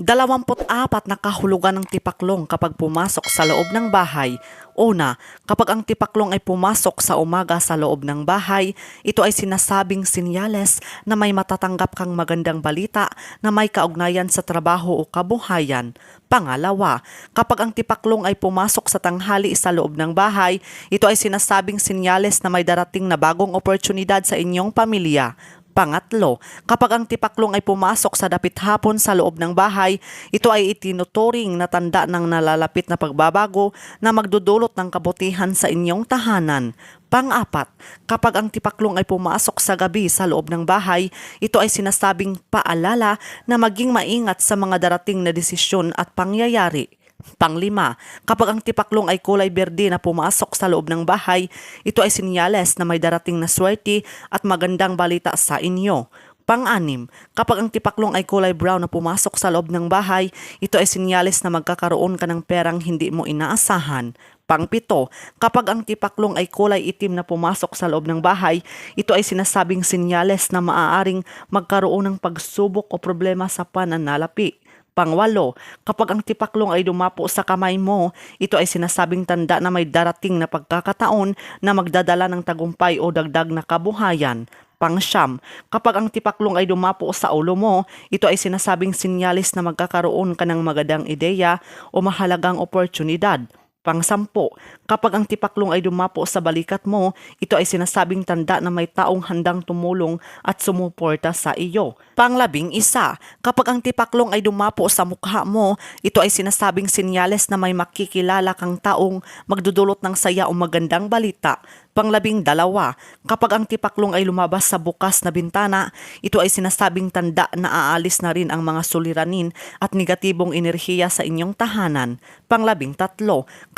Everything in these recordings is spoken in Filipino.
24 na kahulugan ng tipaklong kapag pumasok sa loob ng bahay. Una, kapag ang tipaklong ay pumasok sa umaga sa loob ng bahay, ito ay sinasabing sinyales na may matatanggap kang magandang balita na may kaugnayan sa trabaho o kabuhayan. Pangalawa, kapag ang tipaklong ay pumasok sa tanghali sa loob ng bahay, ito ay sinasabing sinyales na may darating na bagong oportunidad sa inyong pamilya. Pangatlo, kapag ang tipaklong ay pumasok sa dapit hapon sa loob ng bahay, ito ay itinuturing na tanda ng nalalapit na pagbabago na magdudulot ng kabutihan sa inyong tahanan. Pang-apat, kapag ang tipaklong ay pumasok sa gabi sa loob ng bahay, ito ay sinasabing paalala na maging maingat sa mga darating na desisyon at pangyayari. Panglima, kapag ang tipaklong ay kulay berde na pumasok sa loob ng bahay, ito ay sinyales na may darating na swerte at magandang balita sa inyo. Pang-anim, kapag ang tipaklong ay kulay brown na pumasok sa loob ng bahay, ito ay sinyales na magkakaroon ka ng perang hindi mo inaasahan. Pang-pito, kapag ang tipaklong ay kulay itim na pumasok sa loob ng bahay, ito ay sinasabing sinyales na maaaring magkaroon ng pagsubok o problema sa pananalapi. Pangwalo, kapag ang tipaklong ay dumapo sa kamay mo, ito ay sinasabing tanda na may darating na pagkakataon na magdadala ng tagumpay o dagdag na kabuhayan. Pangsyam, kapag ang tipaklong ay dumapo sa ulo mo, ito ay sinasabing sinyalis na magkakaroon ka ng magandang ideya o mahalagang oportunidad. Pang-sampu, kapag ang tipaklong ay dumapo sa balikat mo, ito ay sinasabing tanda na may taong handang tumulong at sumuporta sa iyo. Pang-11, kapag ang tipaklong ay dumapo sa mukha mo, ito ay sinasabing sinyales na may makikilala kang taong magdudulot ng saya o magandang balita. Pang-12, kapag ang tipaklong ay lumabas sa bukas na bintana, ito ay sinasabing tanda na aalis na rin ang mga suliranin at negatibong enerhiya sa inyong tahanan. Pang-13,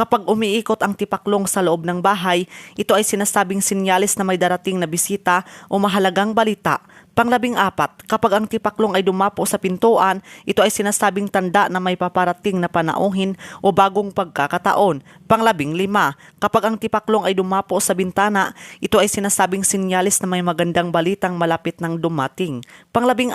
kapag umiikot ang tipaklong sa loob ng bahay, ito ay sinasabing sinyalis na may darating na bisita o mahalagang balita. Pang-14, kapag ang tipaklong ay dumapo sa pintuan, ito ay sinasabing tanda na may paparating na panauhin o bagong pagkakataon. Pang-15, kapag ang tipaklong ay dumapo sa bintana, ito ay sinasabing sinyalis na may magandang balitang malapit ng dumating. Pang-16,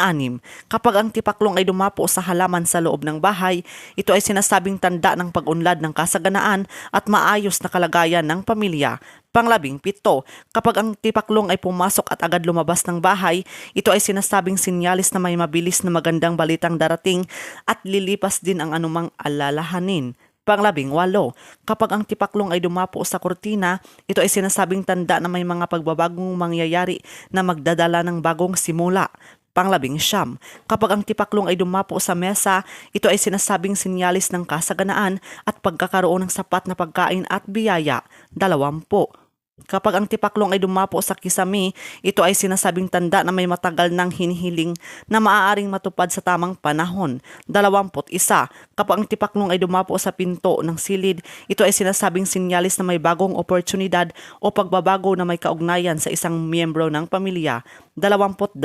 kapag ang tipaklong ay dumapo sa halaman sa loob ng bahay, ito ay sinasabing tanda ng pag-unlad ng kasaganaan at maayos na kalagayan ng pamilya. Pang-17, kapag ang tipaklong ay pumasok at agad lumabas ng bahay, ito ay sinasabing sinyalis na may mabilis na magandang balitang darating at lilipas din ang anumang alalahanin. Pang-18, kapag ang tipaklong ay dumapo sa kurtina, ito ay sinasabing tanda na may mga pagbabagong mangyayari na magdadala ng bagong simula. Pang-19, kapag ang tipaklong ay dumapo sa mesa, ito ay sinasabing sinyalis ng kasaganaan at pagkakaroon ng sapat na pagkain at biyaya. 20, kapag ang tipaklong ay dumapo sa kisame, ito ay sinasabing tanda na may matagal ng hinihiling na maaaring matupad sa tamang panahon. 21, kapag ang tipaklong ay dumapo sa pinto ng silid, ito ay sinasabing sinyalis na may bagong oportunidad o pagbabago na may kaugnayan sa isang miyembro ng pamilya. 22,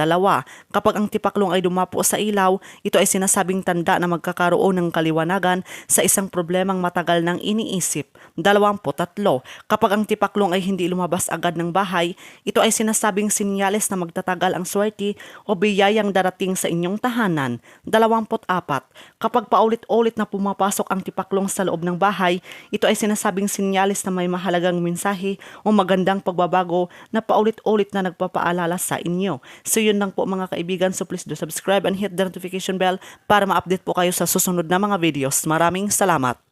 kapag ang tipaklong ay dumapo sa ilaw, ito ay sinasabing tanda na magkakaroon ng kaliwanagan sa isang problemang matagal nang iniisip. 23, kapag ang tipaklong ay hindi lumabas agad ng bahay, ito ay sinasabing sinyales na magtatagal ang swerte o biyayang darating sa inyong tahanan. 24, kapag paulit-ulit na pumapasok ang tipaklong sa loob ng bahay, ito ay sinasabing sinyales na may mahalagang mensahe o magandang pagbabago na paulit-ulit na nagpapaalala sa inyo. So yun lang po mga kaibigan, so please do subscribe and hit the notification bell para ma-update po kayo sa susunod na mga videos. Maraming salamat!